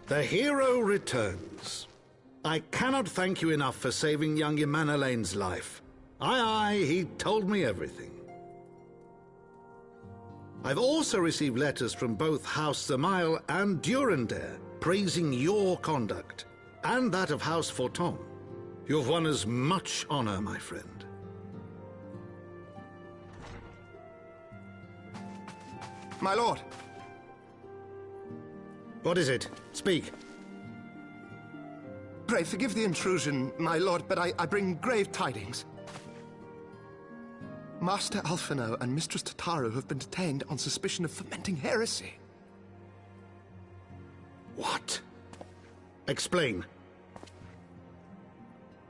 The hero returns. I cannot thank you enough for saving young Imanolane's life. Aye, he told me everything. I've also received letters from both House Zamail and Durandare praising your conduct, and that of House Forton. You've won us much honor, my friend. My lord! What is it? Speak. Pray, forgive the intrusion, my lord, but I bring grave tidings. Master Alphino and Mistress Tataru have been detained on suspicion of fomenting heresy. What? Explain.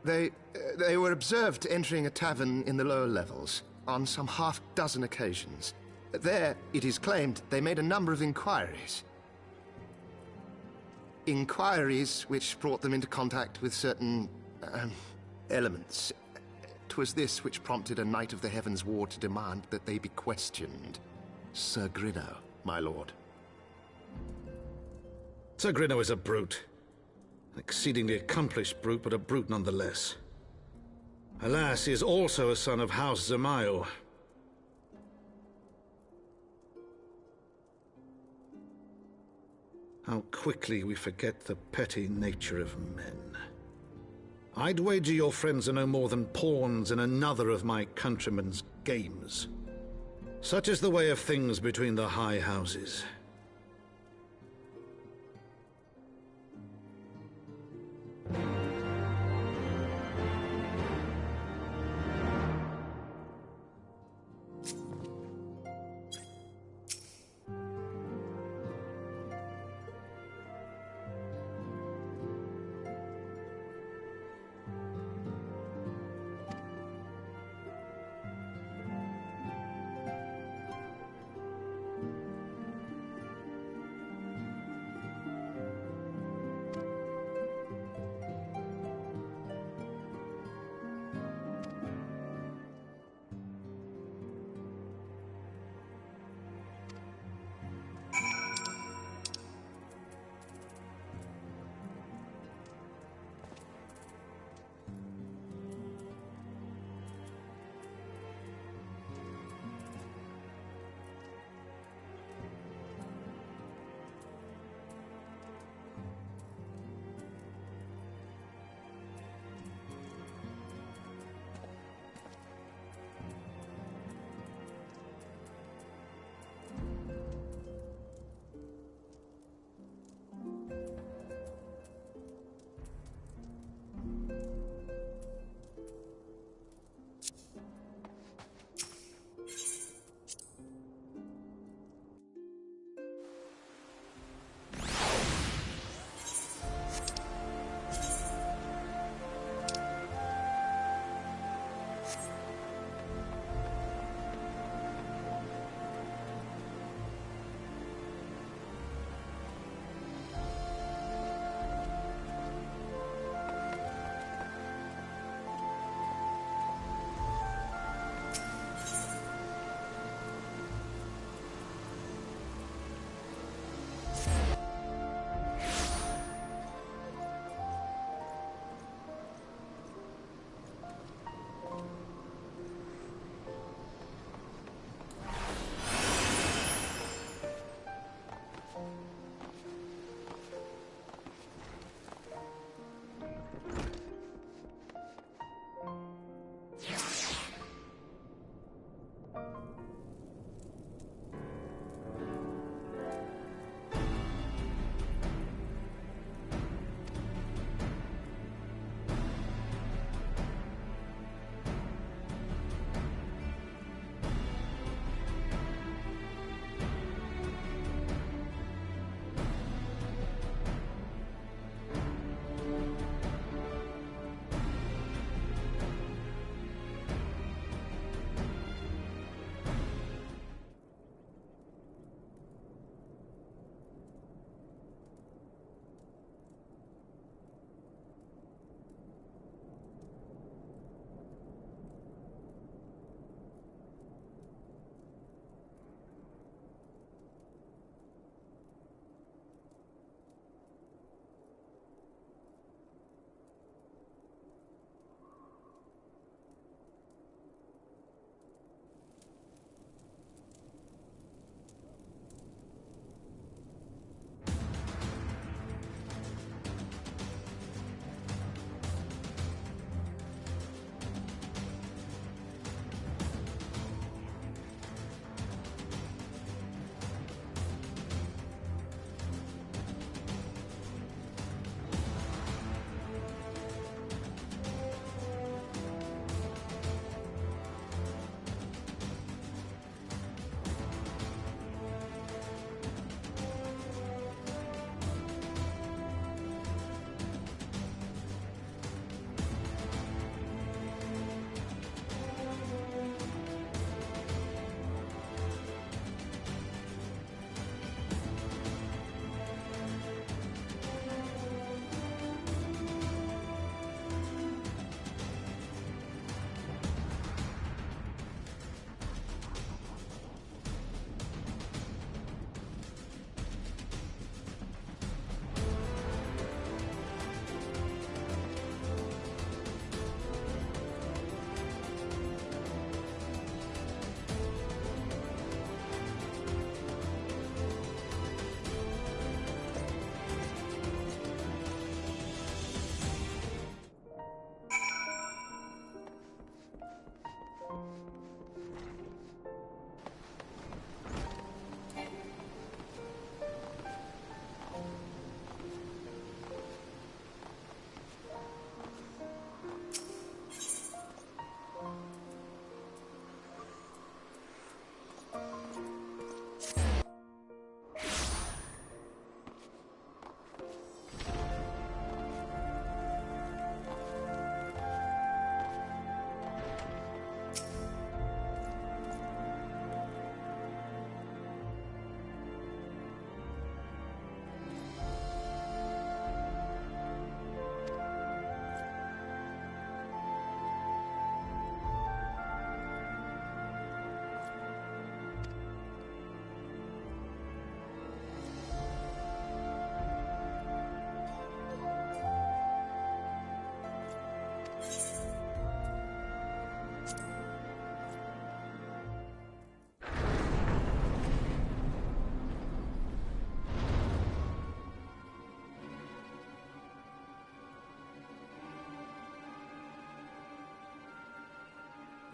They were observed entering a tavern in the lower levels on some half-dozen occasions. There, it is claimed, they made a number of inquiries. Inquiries which brought them into contact with certain elements. 'Twas this which prompted a Knight of the Heavensward to demand that they be questioned. Sir Grinno, my lord. Sir Grinno is a brute. An exceedingly accomplished brute, but a brute nonetheless. Alas, is also a son of House Zamael. How quickly we forget the petty nature of men. I'd wager your friends are no more than pawns in another of my countrymen's games. Such is the way of things between the high houses.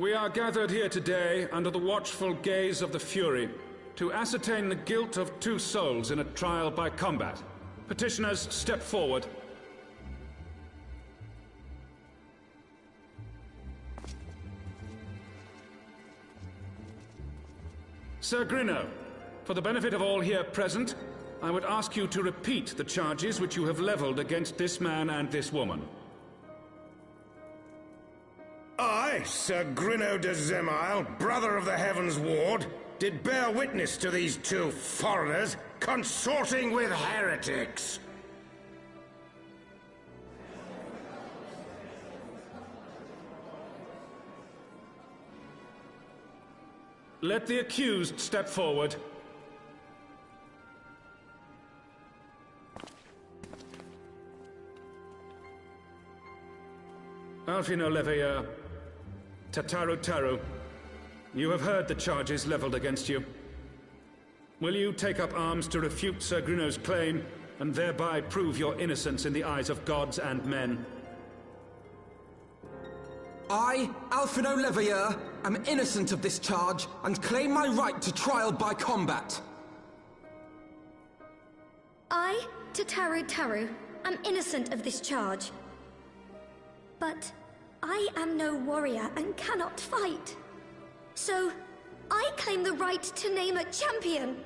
We are gathered here today under the watchful gaze of the Fury to ascertain the guilt of 2 souls in a trial by combat. Petitioners, step forward. Sir Grinno, for the benefit of all here present, I would ask you to repeat the charges which you have leveled against this man and this woman. I, Sir Grinno de Zemile, brother of the Heavensward, did bear witness to these 2 foreigners consorting with heretics. Let the accused step forward. Alfino Leveilleur, Tataru Taru, you have heard the charges leveled against you. Will you take up arms to refute Sir Grinno's claim, and thereby prove your innocence in the eyes of gods and men? I, Alfino Leveilleur, am innocent of this charge, and claim my right to trial by combat. I, Tataru Taru, am innocent of this charge. But I am no warrior and cannot fight. So, I claim the right to name a champion.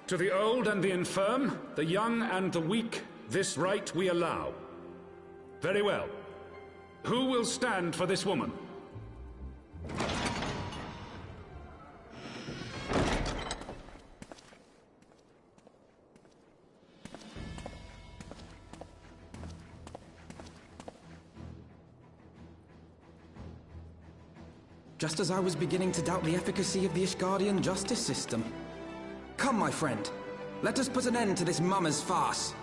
To the old and the infirm, the young and the weak, this right we allow. Very well. Who will stand for this woman? Just as I was beginning to doubt the efficacy of the Ishgardian justice system. Come, my friend. Let us put an end to this mummer's farce.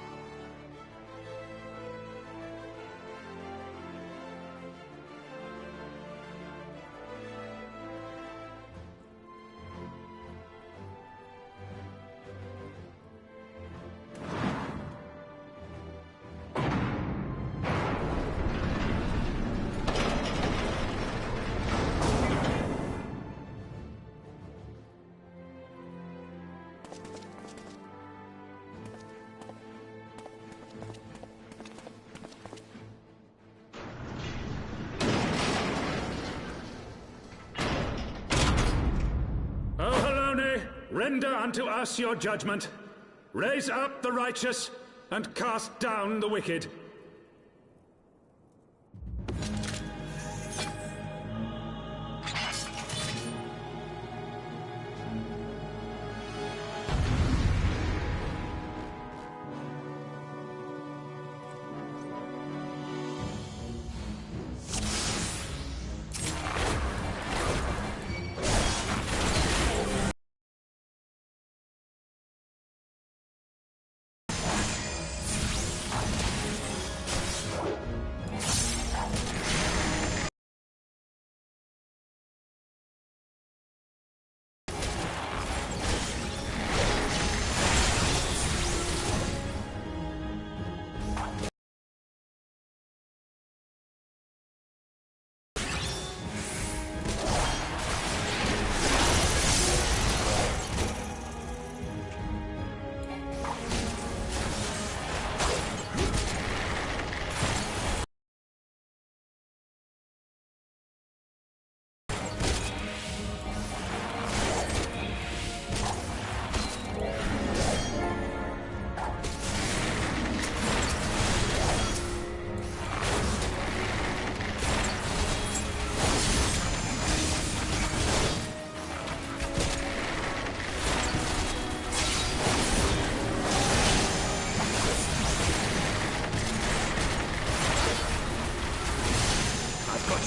Render unto us your judgment. Raise up the righteous, and cast down the wicked.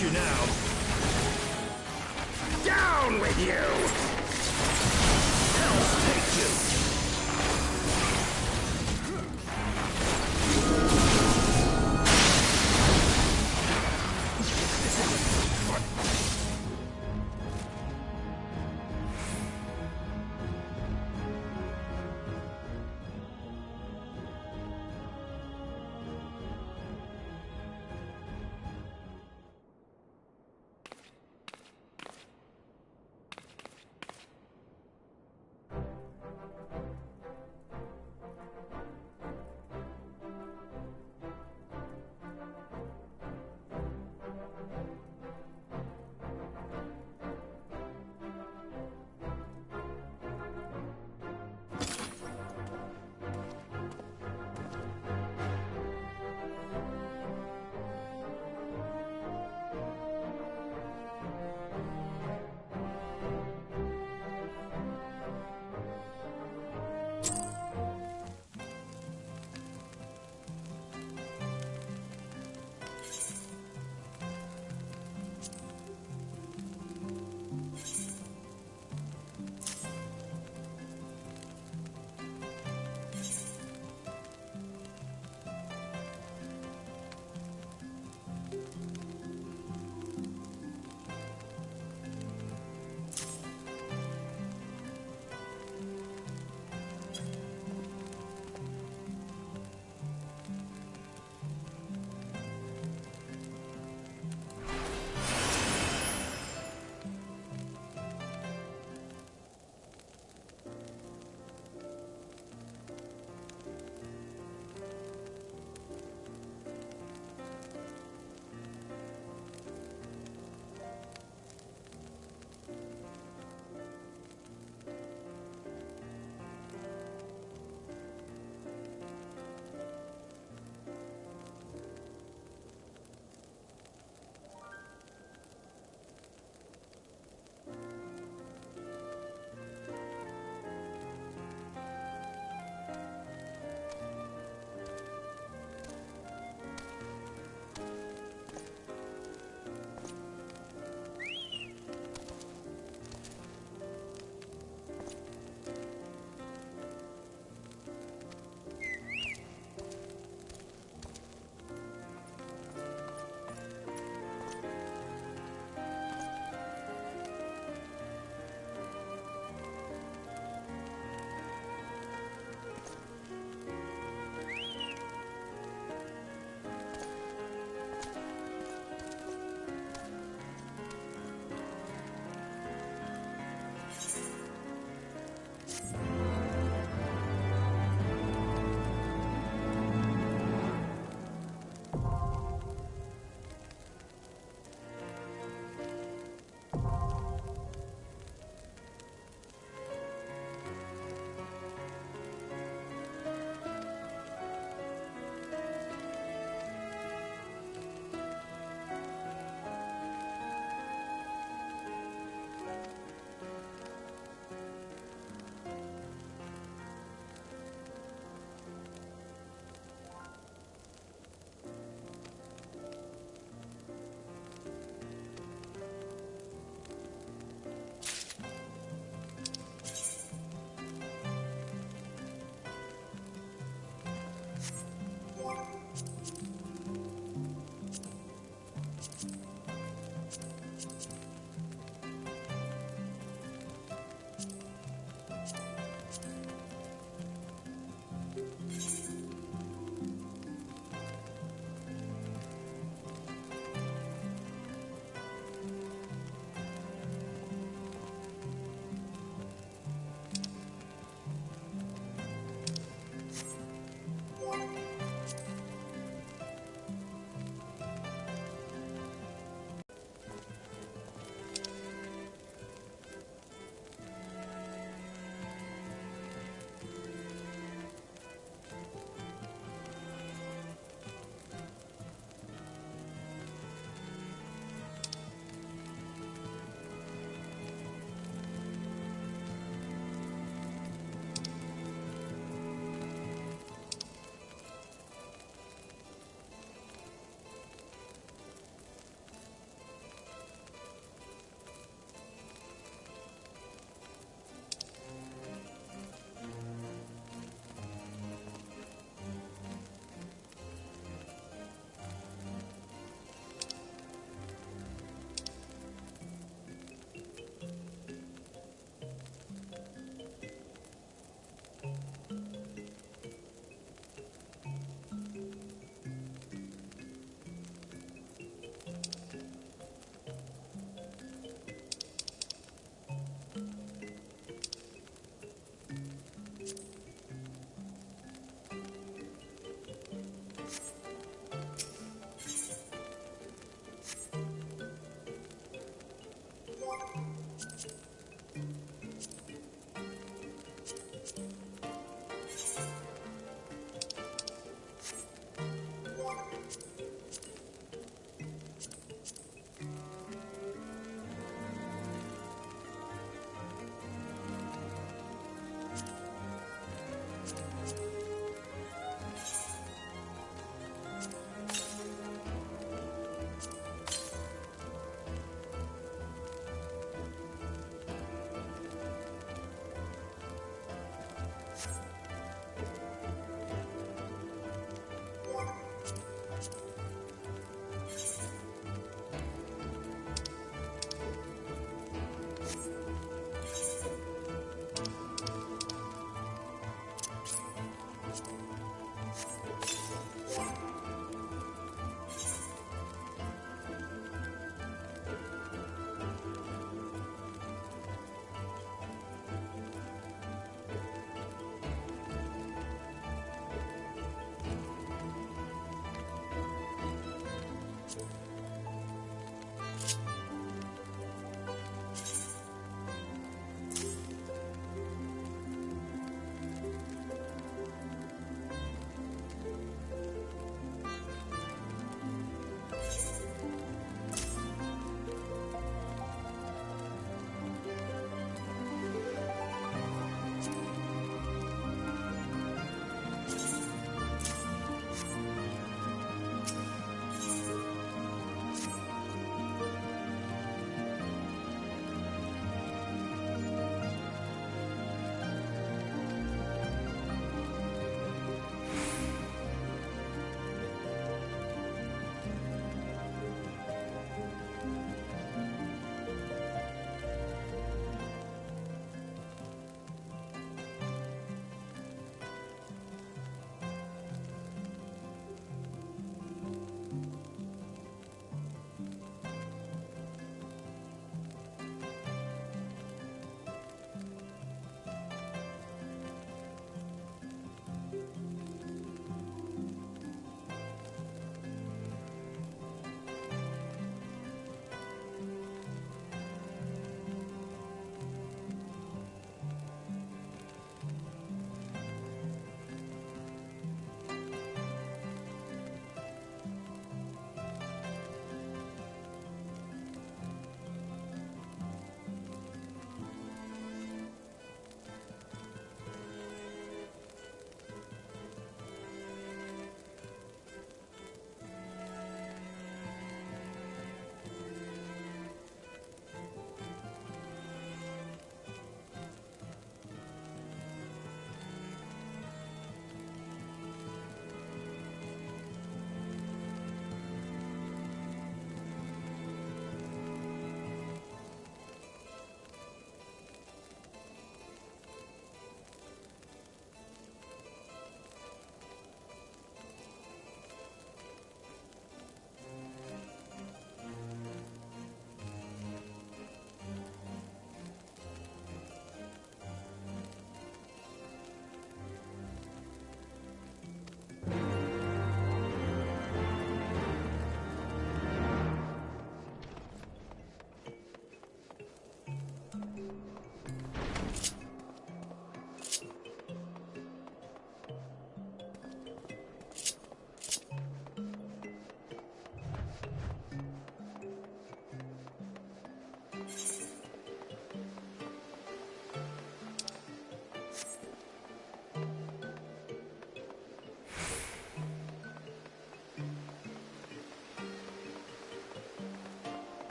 You now. Down with you! Hell's take you!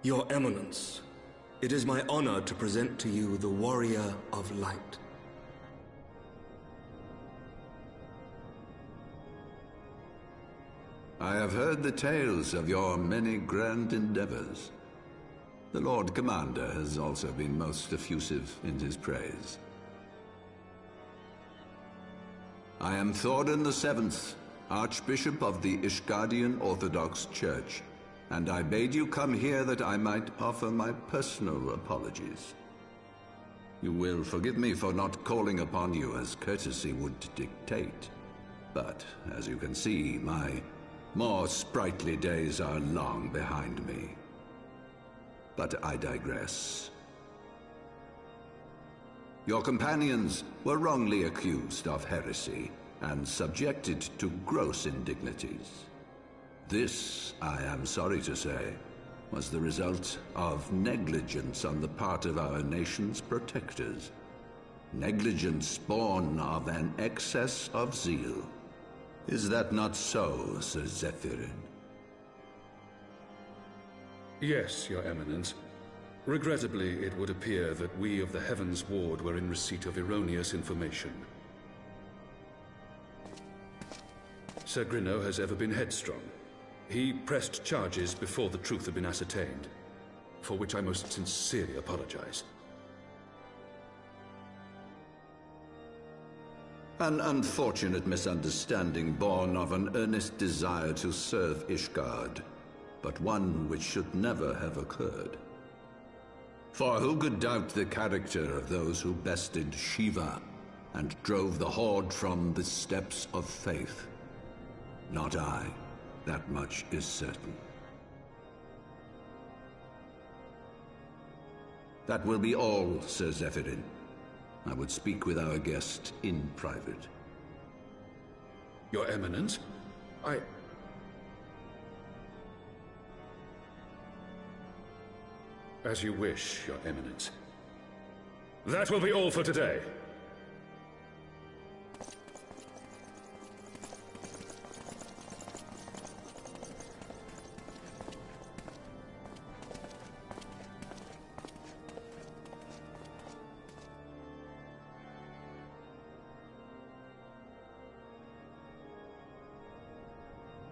Your Eminence, it is my honor to present to you the Warrior of Light. I have heard the tales of your many grand endeavors. The Lord Commander has also been most effusive in his praise. I am Thordan VII, Archbishop of the Ishgardian Orthodox Church, and I bade you come here that I might offer my personal apologies. You will forgive me for not calling upon you as courtesy would dictate, but as you can see, my more sprightly days are long behind me. But I digress. Your companions were wrongly accused of heresy and subjected to gross indignities. This, I am sorry to say, was the result of negligence on the part of our nation's protectors. Negligence born of an excess of zeal. Is that not so, Sir Zephyrin? Yes, Your Eminence. Regrettably, it would appear that we of the Heavensward were in receipt of erroneous information. Sir Grinno has ever been headstrong. He pressed charges before the truth had been ascertained, for which I most sincerely apologize. An unfortunate misunderstanding born of an earnest desire to serve Ishgard, but one which should never have occurred. For who could doubt the character of those who bested Shiva and drove the Horde from the steps of faith? Not I. That much is certain. That will be all, Sir Zephyrin. I would speak with our guest in private. Your Eminence, As you wish, Your Eminence. That will be all for today.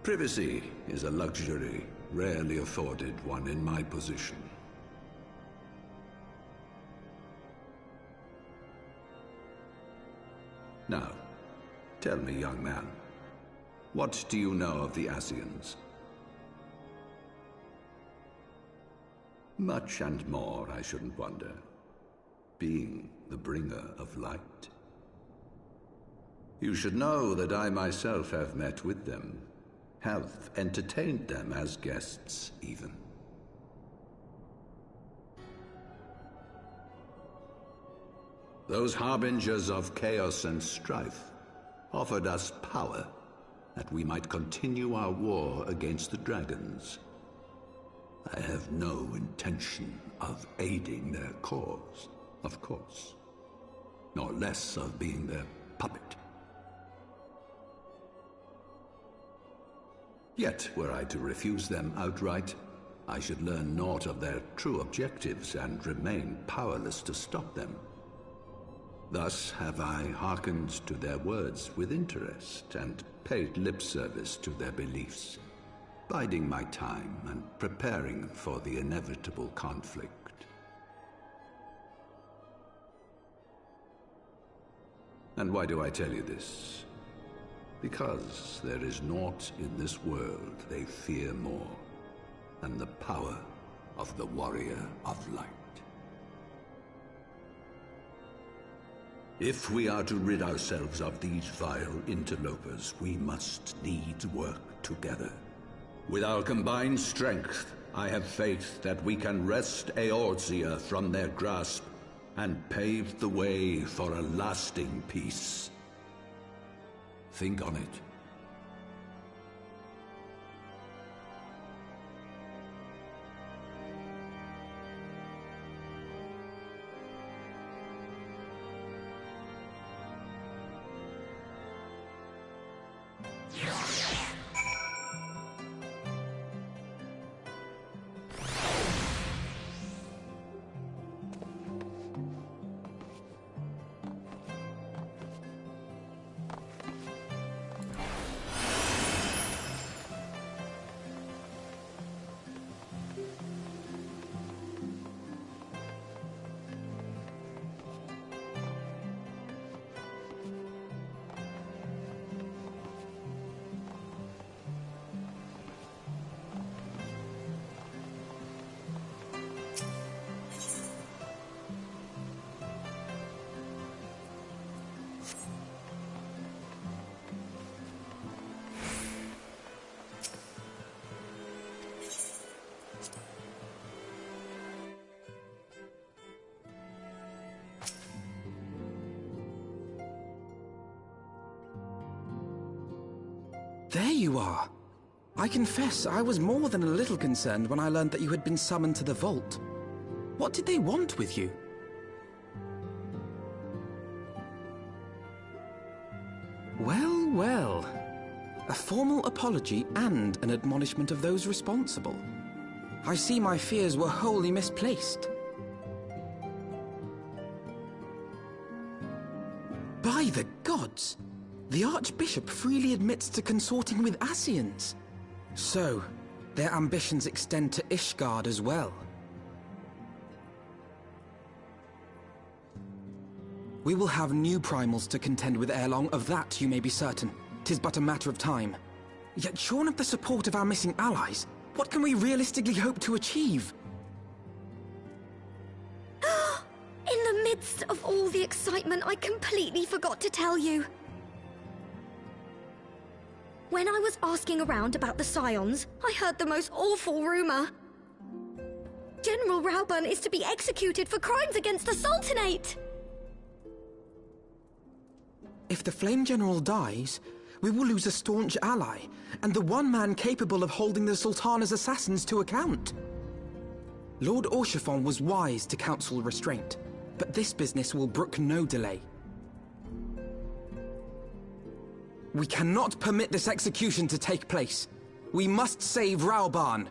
Privacy is a luxury rarely afforded one in my position. Now, tell me, young man, what do you know of the Asians? Much and more, I shouldn't wonder, being the bringer of light. You should know that I myself have met with them, have entertained them as guests, even. Those harbingers of chaos and strife offered us power that we might continue our war against the dragons. I have no intention of aiding their cause, of course, nor less of being their puppet. Yet, were I to refuse them outright, I should learn naught of their true objectives and remain powerless to stop them. Thus have I hearkened to their words with interest and paid lip service to their beliefs, biding my time and preparing for the inevitable conflict. And why do I tell you this? Because there is naught in this world they fear more than the power of the Warrior of Light. If we are to rid ourselves of these vile interlopers, we must needs work together. With our combined strength, I have faith that we can wrest Eorzea from their grasp and pave the way for a lasting peace. Think on it. There you are. I confess I was more than a little concerned when I learned that you had been summoned to the vault. What did they want with you? Well, well. A formal apology and an admonishment of those responsible. I see my fears were wholly misplaced. By the gods! The Archbishop freely admits to consorting with Ascians. So, their ambitions extend to Ishgard as well. We will have new primals to contend with ere long, of that you may be certain. 'Tis but a matter of time. Yet shorn of the support of our missing allies, what can we realistically hope to achieve? In the midst of all the excitement, I completely forgot to tell you. When I was asking around about the Scions, I heard the most awful rumor. General Rauburn is to be executed for crimes against the Sultanate! If the Flame General dies, we will lose a staunch ally, and the one man capable of holding the Sultana's assassins to account. Lord Orchiphon was wise to counsel restraint, but this business will brook no delay. We cannot permit this execution to take place. We must save Rauburn.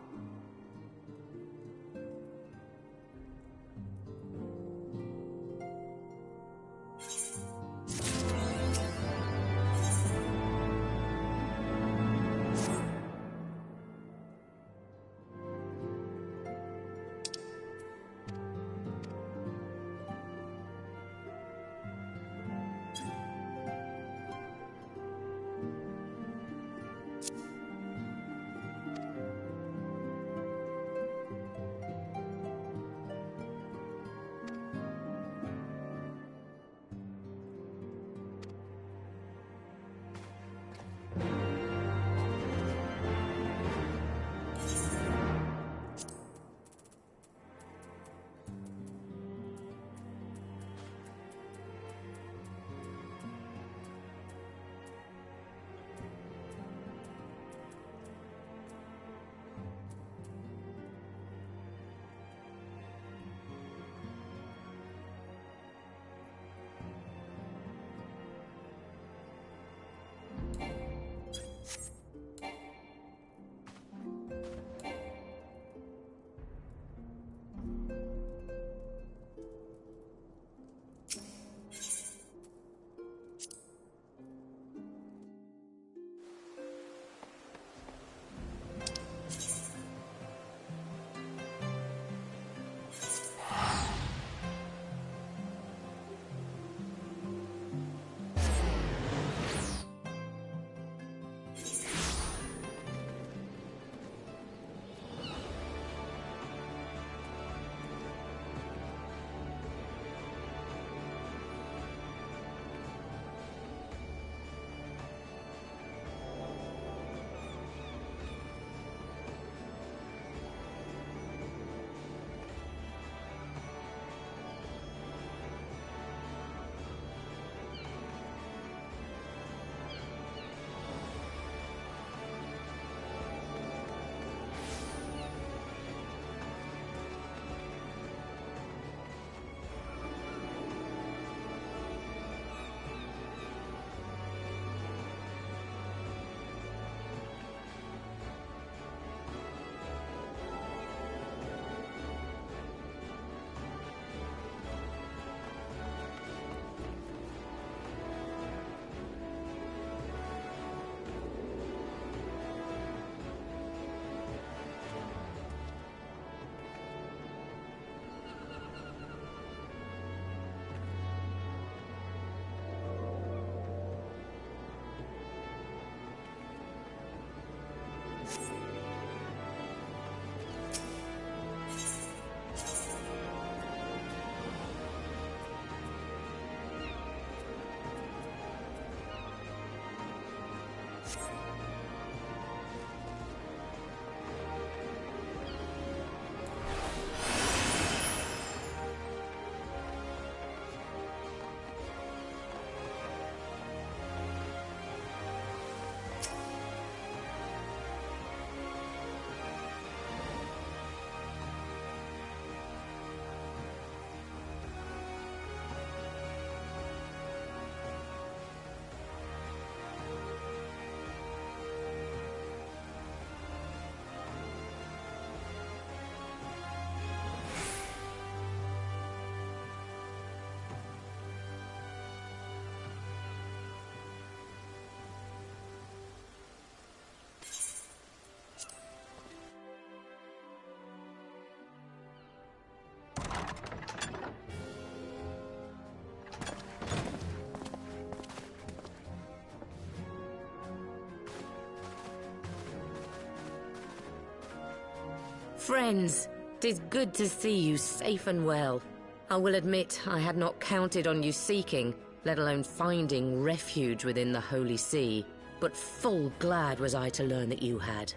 Friends, 'tis good to see you safe and well. I will admit I had not counted on you seeking, let alone finding refuge within the Holy See, but full glad was I to learn that you had.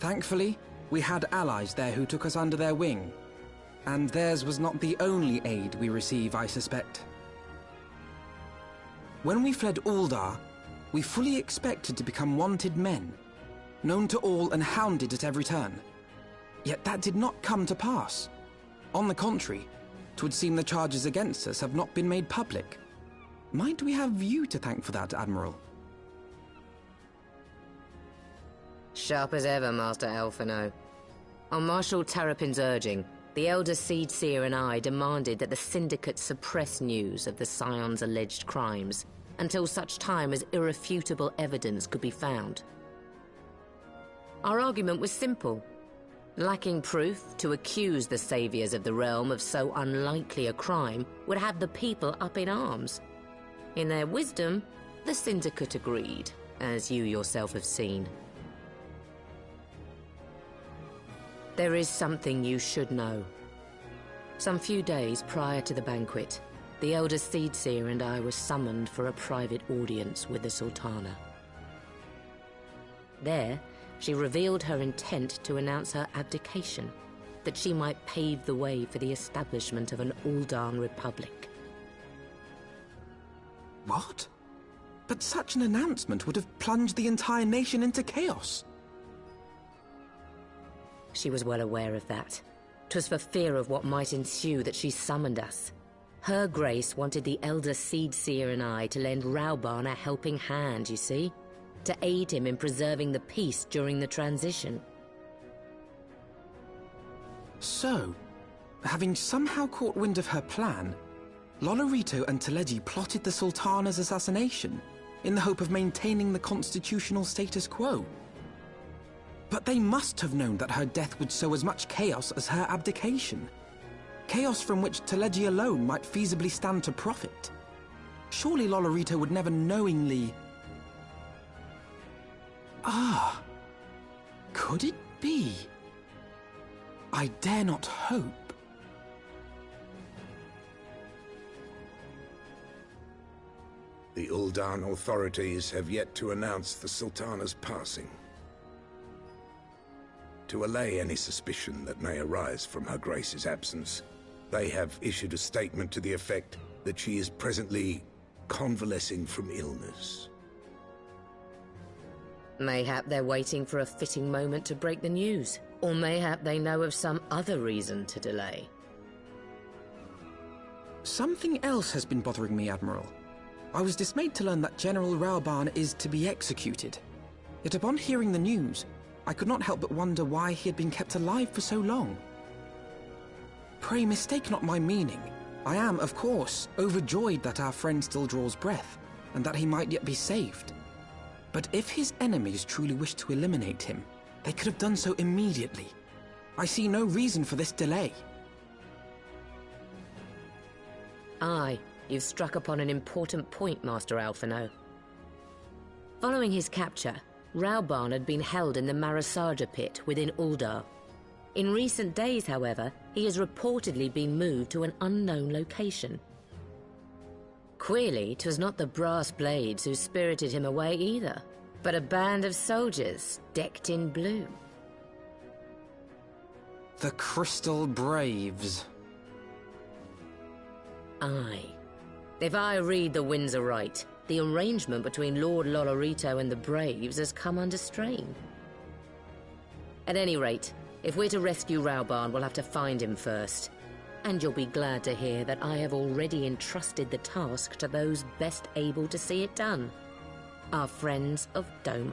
Thankfully, we had allies there who took us under their wing. And theirs was not the only aid we receive, I suspect. When we fled Uldar, we fully expected to become wanted men, known to all and hounded at every turn. Yet that did not come to pass. On the contrary, 'twould seem the charges against us have not been made public. Might we have you to thank for that, Admiral? Sharp as ever, Master Alphino. On Marshal Terrapin's urging, the Elder Seed Seer and I demanded that the Syndicate suppress news of the Scion's alleged crimes until such time as irrefutable evidence could be found. Our argument was simple. Lacking proof, to accuse the saviors of the realm of so unlikely a crime would have the people up in arms. In their wisdom, the Syndicate agreed, as you yourself have seen. There is something you should know. Some few days prior to the banquet, the Elder Seedseer and I were summoned for a private audience with the Sultana. There, she revealed her intent to announce her abdication, that she might pave the way for the establishment of an Uldan Republic. What? But such an announcement would have plunged the entire nation into chaos. She was well aware of that. 'Twas for fear of what might ensue that she summoned us. Her Grace wanted the Elder Seedseer and I to lend Rauban a helping hand, you see? To aid him in preserving the peace during the transition. So, having somehow caught wind of her plan, Lolorito and Teleji plotted the Sultana's assassination in the hope of maintaining the constitutional status quo. But they must have known that her death would sow as much chaos as her abdication. Chaos from which Teleji alone might feasibly stand to profit. Surely Lolorito would never knowingly... Ah, could it be? I dare not hope. The Uldan authorities have yet to announce the Sultana's passing. To allay any suspicion that may arise from Her Grace's absence, they have issued a statement to the effect that she is presently convalescing from illness. Mayhap they're waiting for a fitting moment to break the news, or mayhap they know of some other reason to delay. Something else has been bothering me, Admiral. I was dismayed to learn that General Rauban is to be executed. Yet upon hearing the news, I could not help but wonder why he had been kept alive for so long. Pray mistake not my meaning. I am, of course, overjoyed that our friend still draws breath, and that he might yet be saved. But if his enemies truly wished to eliminate him, they could have done so immediately. I see no reason for this delay. Aye, you've struck upon an important point, Master Alphino. Following his capture, Rauban had been held in the Marasaja pit within Uldar. In recent days, however, he has reportedly been moved to an unknown location. Queerly, 'twas not the Brass Blades who spirited him away either, but a band of soldiers decked in blue. The Crystal Braves. Aye. If I read the winds aright, the arrangement between Lord Lolorito and the Braves has come under strain. At any rate, if we're to rescue Rauban, we'll have to find him first. And you'll be glad to hear that I have already entrusted the task to those best able to see it done. Our friends of Doma.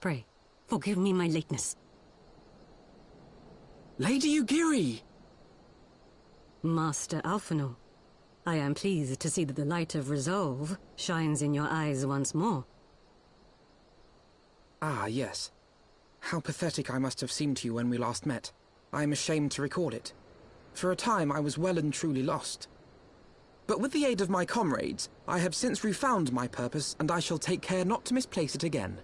Pray, forgive me my lateness. Lady Ugiri! Master Alphino, I am pleased to see that the light of resolve shines in your eyes once more. Ah, yes. How pathetic I must have seemed to you when we last met. I am ashamed to record it. For a time I was well and truly lost. But with the aid of my comrades, I have since refound my purpose, and I shall take care not to misplace it again.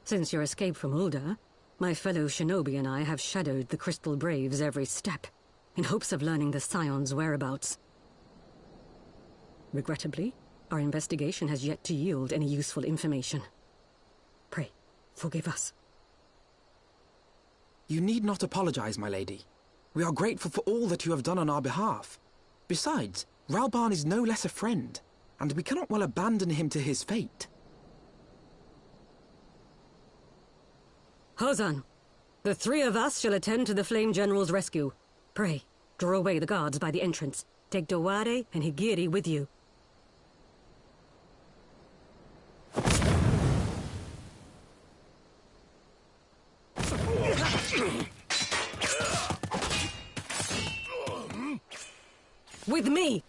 Since your escape from Ulda, my fellow shinobi and I have shadowed the Crystal Braves every step, in hopes of learning the Scion's whereabouts. Regrettably, our investigation has yet to yield any useful information. Pray, forgive us. You need not apologize, my lady. We are grateful for all that you have done on our behalf. Besides, Ralban is no less a friend, and we cannot well abandon him to his fate. Hozan, the three of us shall attend to the Flame General's rescue. Pray, draw away the guards by the entrance. Take Dowade and Higiri with you. With me!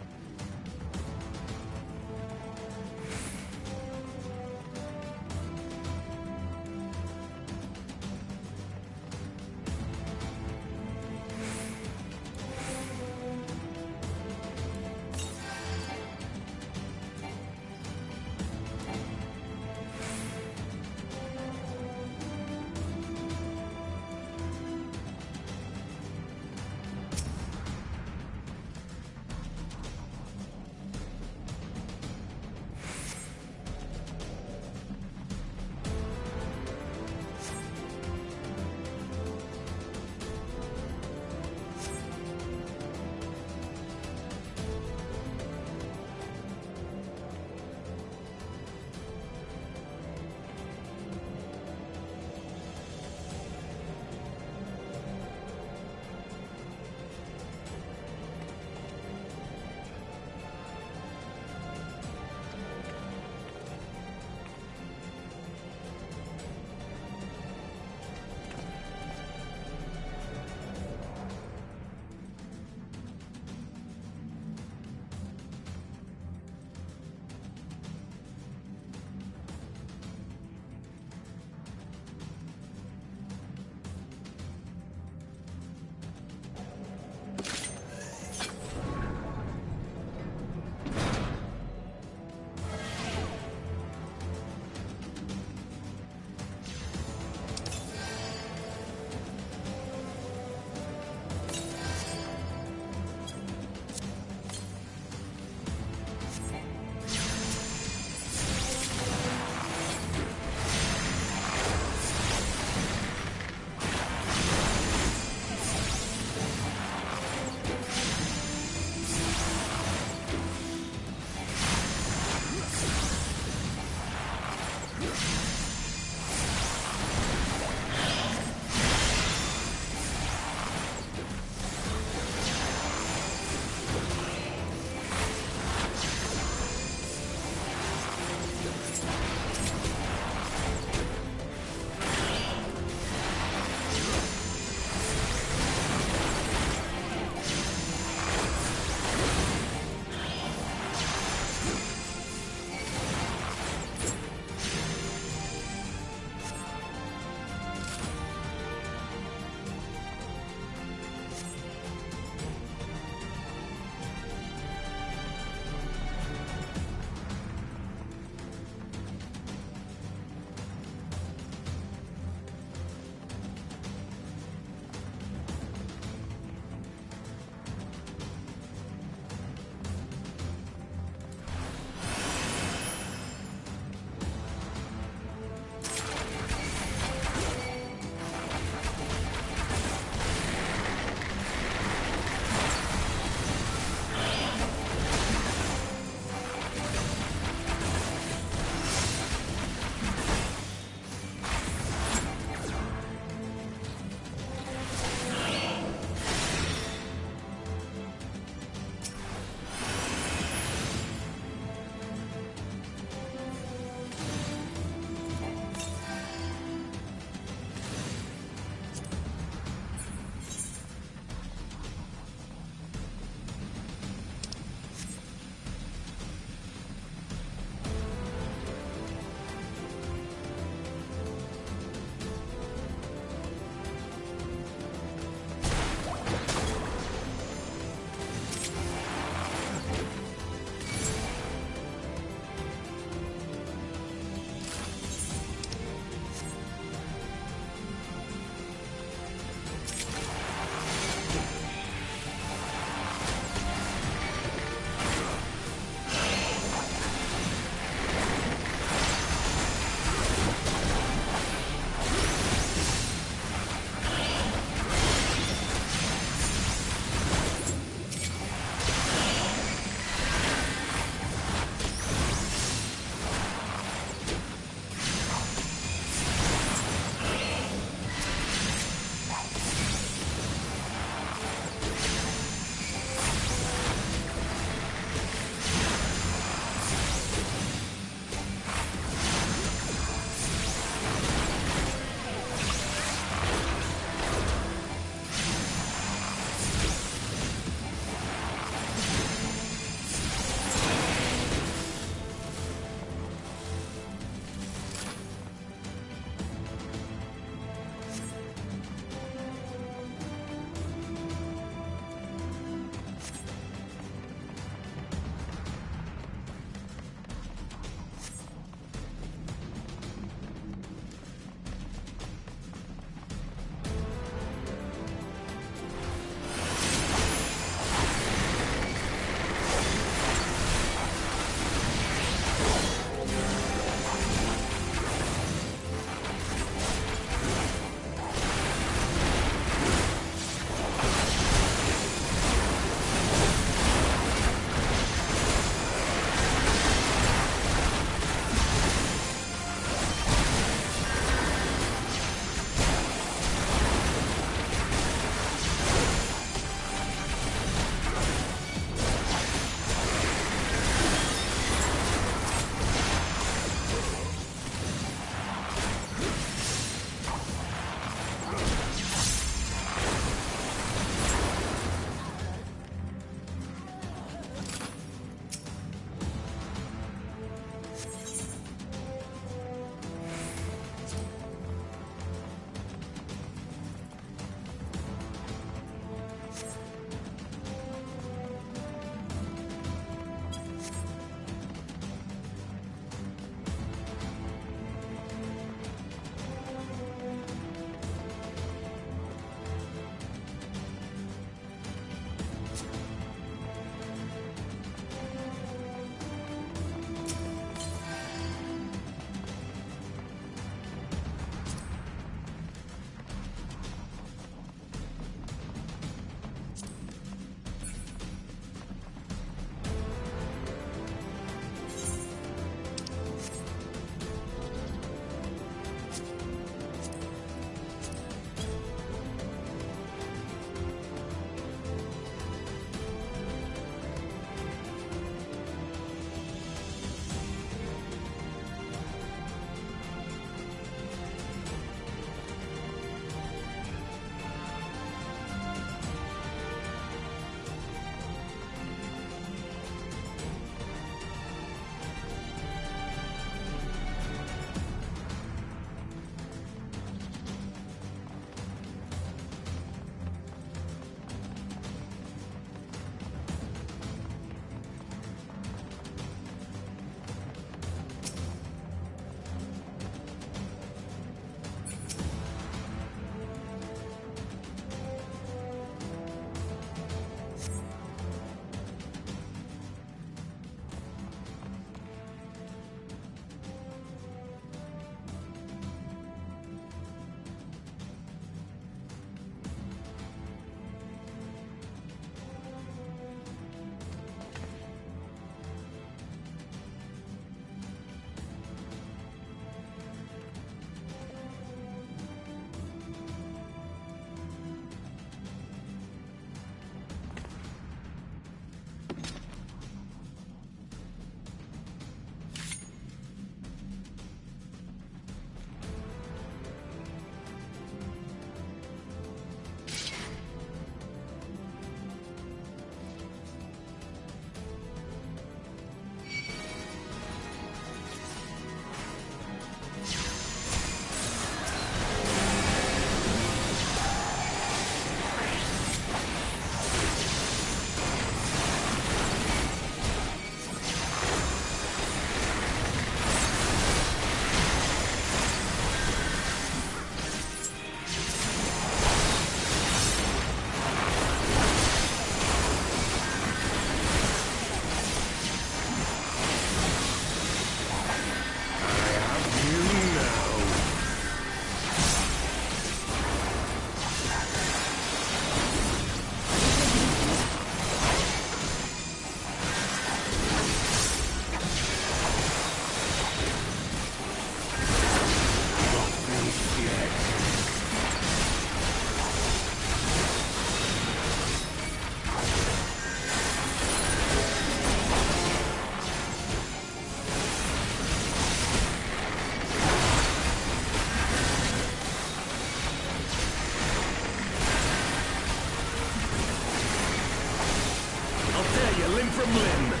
from limb!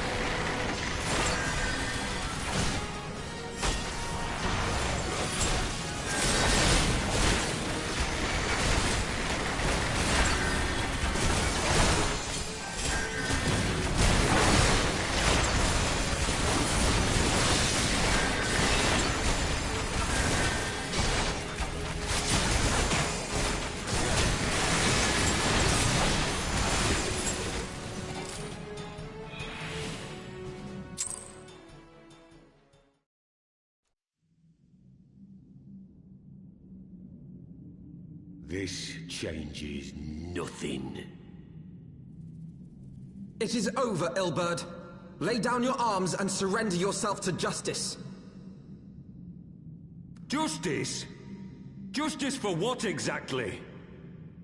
This changes nothing. It is over, Ilberd. Lay down your arms and surrender yourself to justice. Justice? Justice for what exactly?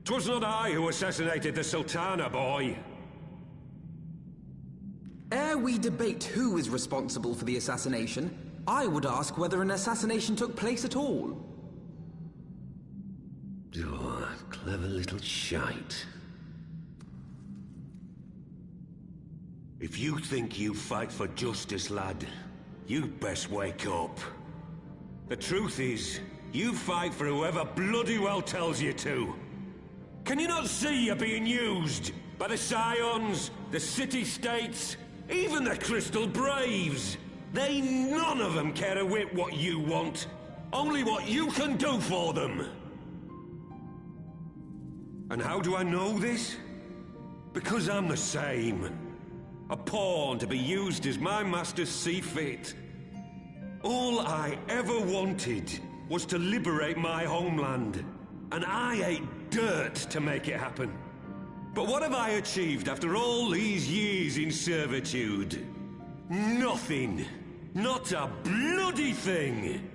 'Twas not I who assassinated the Sultana, boy. Ere we debate who is responsible for the assassination, I would ask whether an assassination took place at all. Oh, clever little shite. If you think you fight for justice, lad, you best wake up. The truth is, you fight for whoever bloody well tells you to. Can you not see you're being used? By the Scions, the City-States, even the Crystal Braves? They none of them care a whit what you want. Only what you can do for them. And how do I know this? Because I'm the same. A pawn to be used as my masters see fit. All I ever wanted was to liberate my homeland. And I ate dirt to make it happen. But what have I achieved after all these years in servitude? Nothing. Not a bloody thing.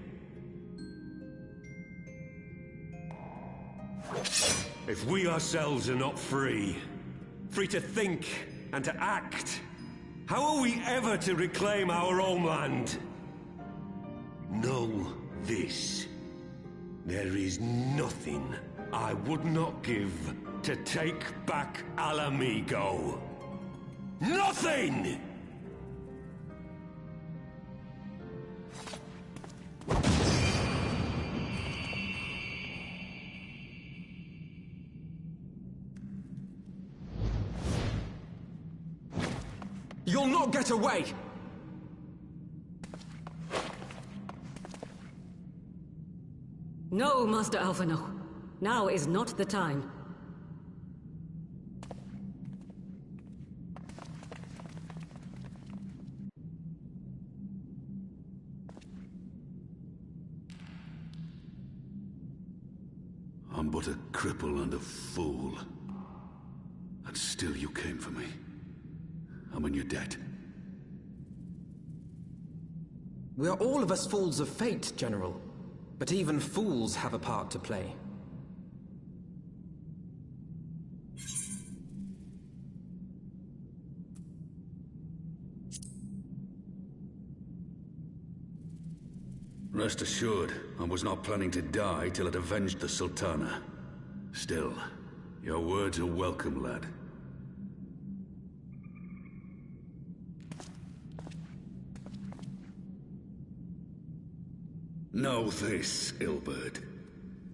If we ourselves are not free, free to think and to act, how are we ever to reclaim our homeland? Know this. There is nothing I would not give to take back Alamigo. Nothing! You'll not get away! No, Master Alphino. Now is not the time. I'm but a cripple and a fool. And still you came for me. I'm in your debt. We are all of us fools of fate, General. But even fools have a part to play. Rest assured, I was not planning to die till I'd avenged the Sultana. Still, your words are welcome, lad. Know this, Ilberd.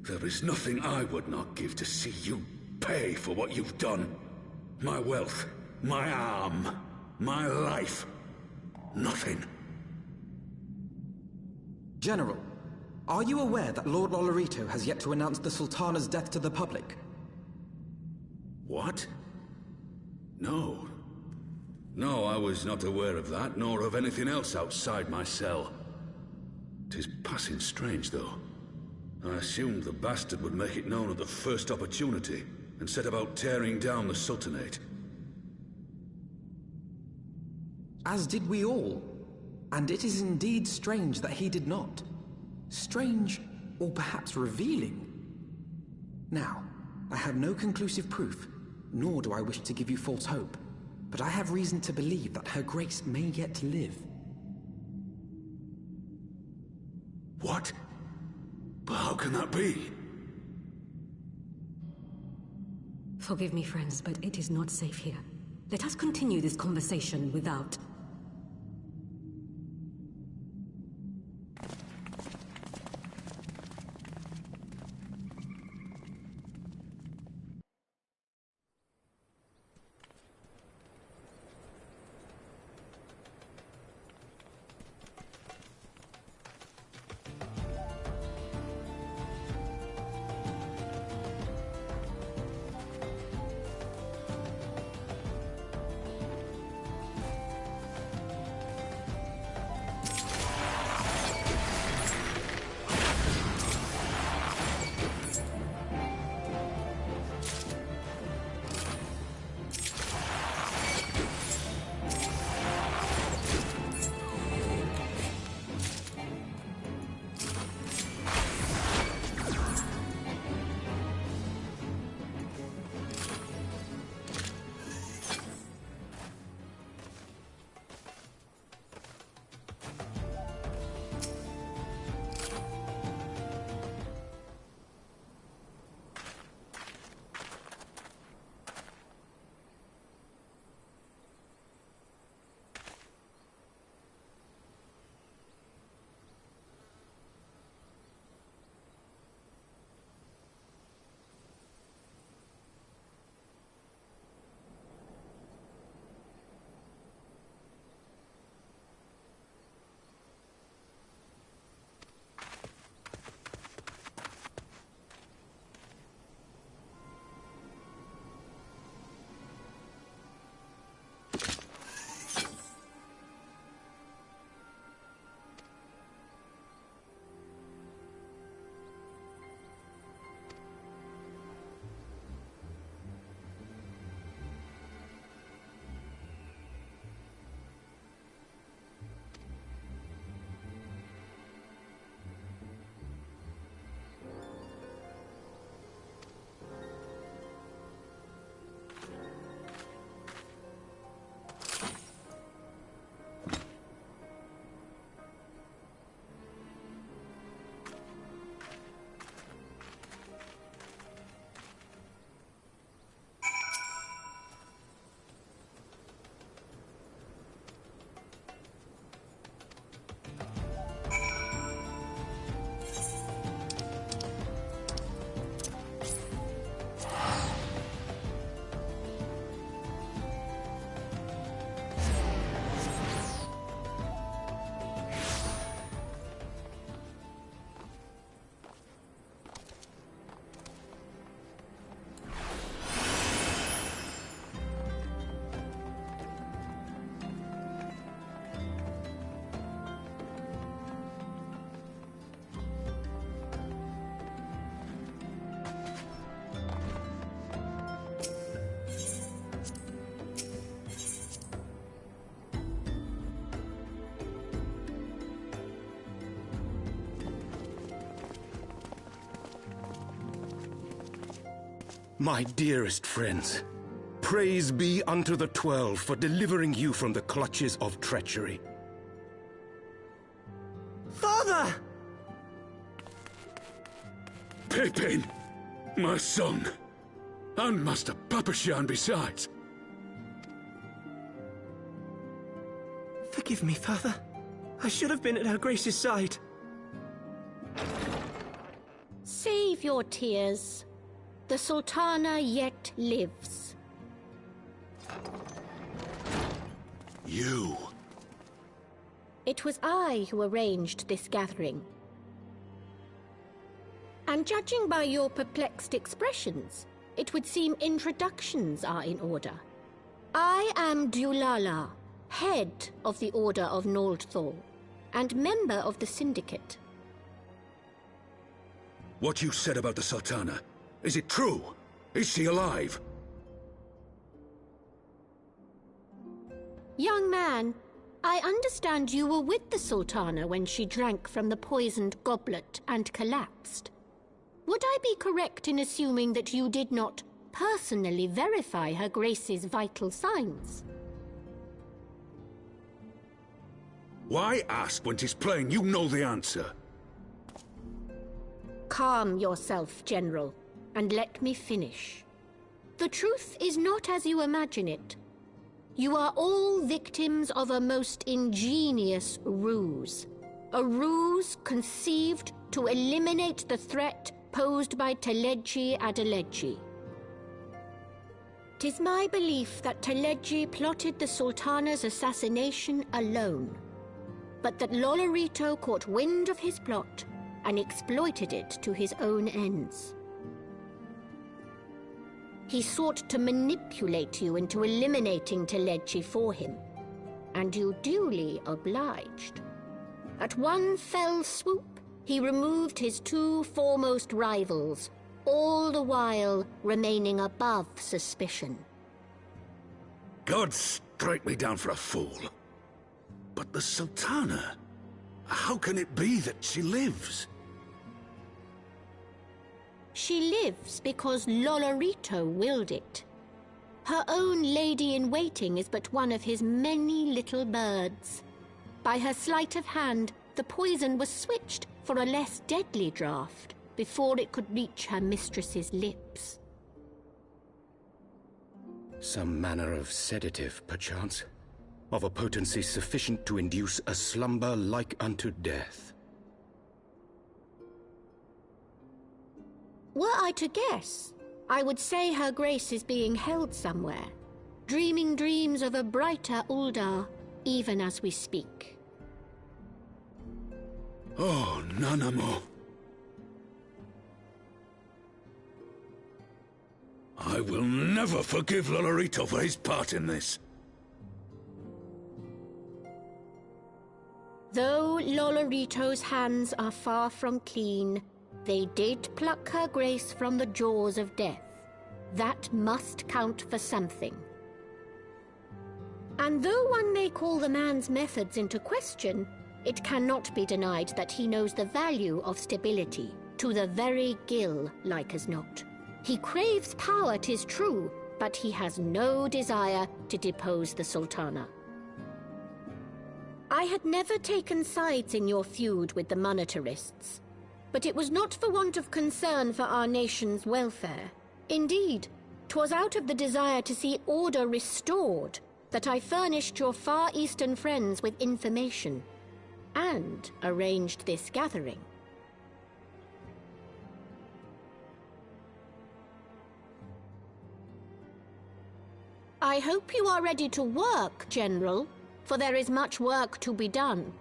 There is nothing I would not give to see you pay for what you've done. My wealth, my arm, my life. Nothing. General, are you aware that Lord Olorito has yet to announce the Sultana's death to the public? What? No. No, I was not aware of that, nor of anything else outside my cell. 'Tis passing strange, though. I assumed the bastard would make it known at the first opportunity, and set about tearing down the Sultanate. As did we all. And it is indeed strange that he did not. Strange, or perhaps revealing. Now, I have no conclusive proof, nor do I wish to give you false hope, but I have reason to believe that Her Grace may yet live. What? But how can that be? Forgive me, friends, but it is not safe here. Let us continue this conversation without... My dearest friends, praise be unto the 12 for delivering you from the clutches of treachery. Father! Pippin, my son, and Master Papashan besides. Forgive me, Father. I should have been at Her Grace's side. Save your tears. The Sultana yet lives. You. It was I who arranged this gathering. And judging by your perplexed expressions, it would seem introductions are in order. I am Dulala, head of the Order of Noldthor, and member of the Syndicate. What you said about the Sultana, is it true? Is she alive? Young man, I understand you were with the Sultana when she drank from the poisoned goblet and collapsed. Would I be correct in assuming that you did not personally verify Her Grace's vital signs? Why ask when 'tis plain you know the answer? Calm yourself, General, and let me finish. The truth is not as you imagine it. You are all victims of a most ingenious ruse. A ruse conceived to eliminate the threat posed by Teleji Adeleji. 'Tis my belief that Teleji plotted the Sultana's assassination alone, but that Lolorito caught wind of his plot and exploited it to his own ends. He sought to manipulate you into eliminating Teleji for him, and you duly obliged. At one fell swoop, he removed his two foremost rivals, all the while remaining above suspicion. God strike me down for a fool. But the Sultana, how can it be that she lives? She lives because Lolorito willed it. Her own lady-in-waiting is but one of his many little birds. By her sleight of hand, the poison was switched for a less deadly draught before it could reach her mistress's lips. Some manner of sedative, perchance? Of a potency sufficient to induce a slumber like unto death. Were I to guess, I would say her grace is being held somewhere, dreaming dreams of a brighter Uldar, even as we speak. Oh, Nanamo. I will never forgive Lolorito for his part in this. Though Lolorito's hands are far from clean, they did pluck her grace from the jaws of death. That must count for something. And though one may call the man's methods into question, it cannot be denied that he knows the value of stability, to the very gill, like as not. He craves power, 'tis true, but he has no desire to depose the Sultana. I had never taken sides in your feud with the monetarists, but it was not for want of concern for our nation's welfare. Indeed, 'twas out of the desire to see order restored that I furnished your Far Eastern friends with information, and arranged this gathering. I hope you are ready to work, General, for there is much work to be done.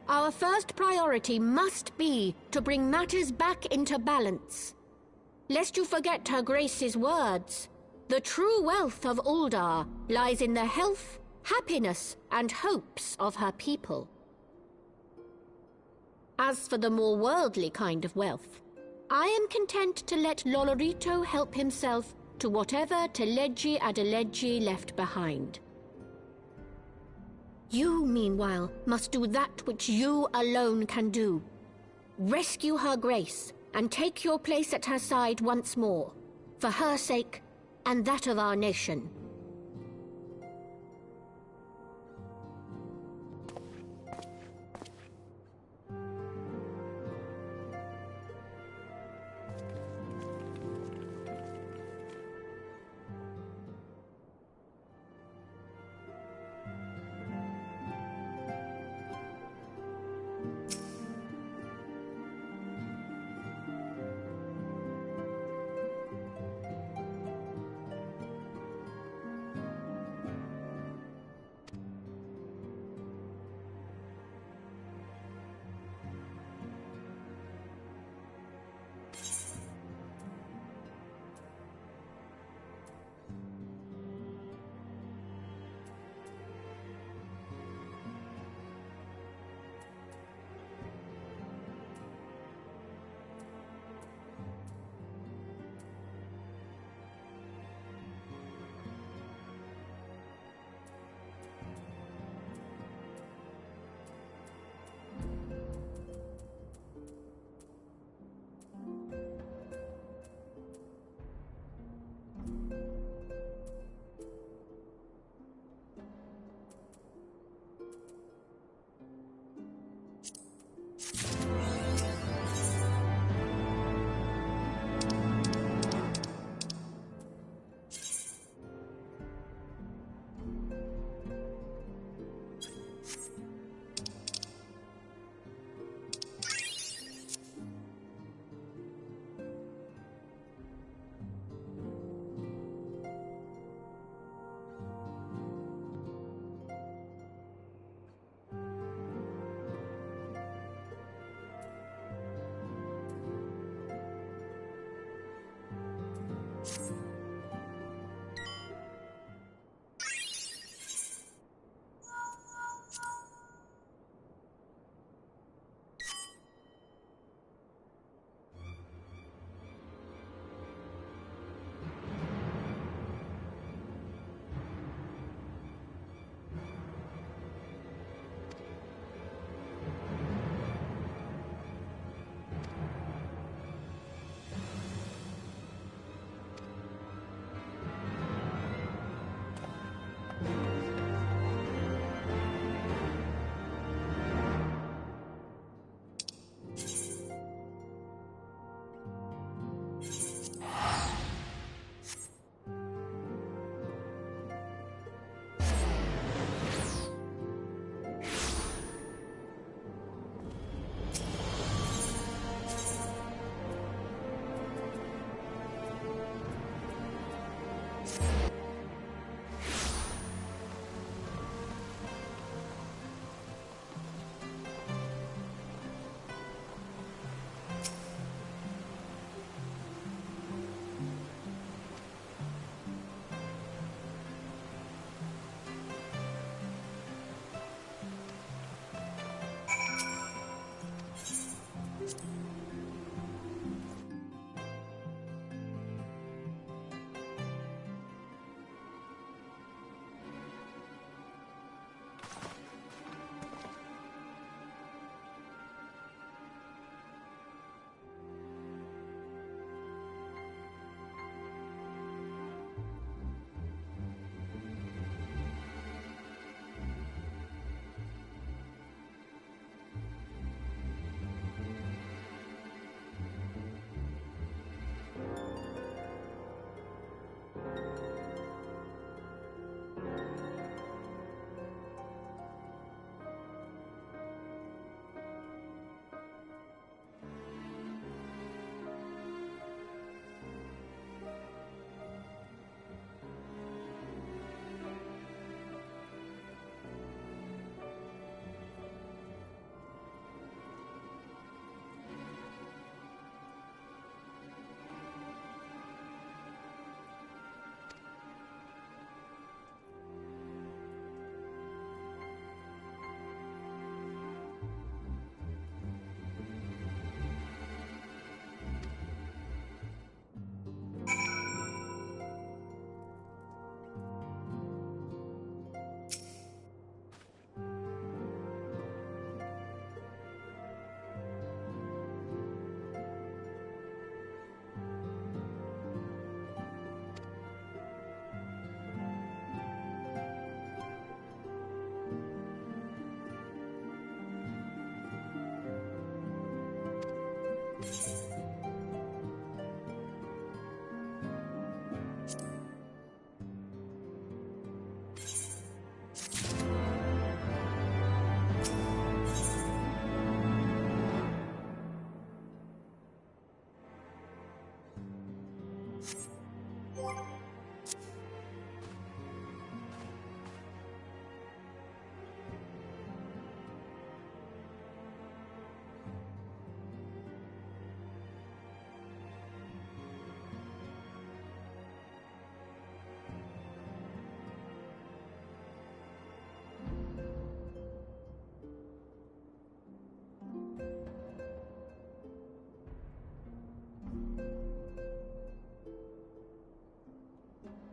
Our first priority must be to bring matters back into balance. Lest you forget Her Grace's words, the true wealth of Uldar lies in the health, happiness, and hopes of her people. As for the more worldly kind of wealth, I am content to let Lolorito help himself to whatever Teleji Adeleji left behind. You, meanwhile, must do that which you alone can do. Rescue Her Grace and take your place at her side once more, for her sake and that of our nation.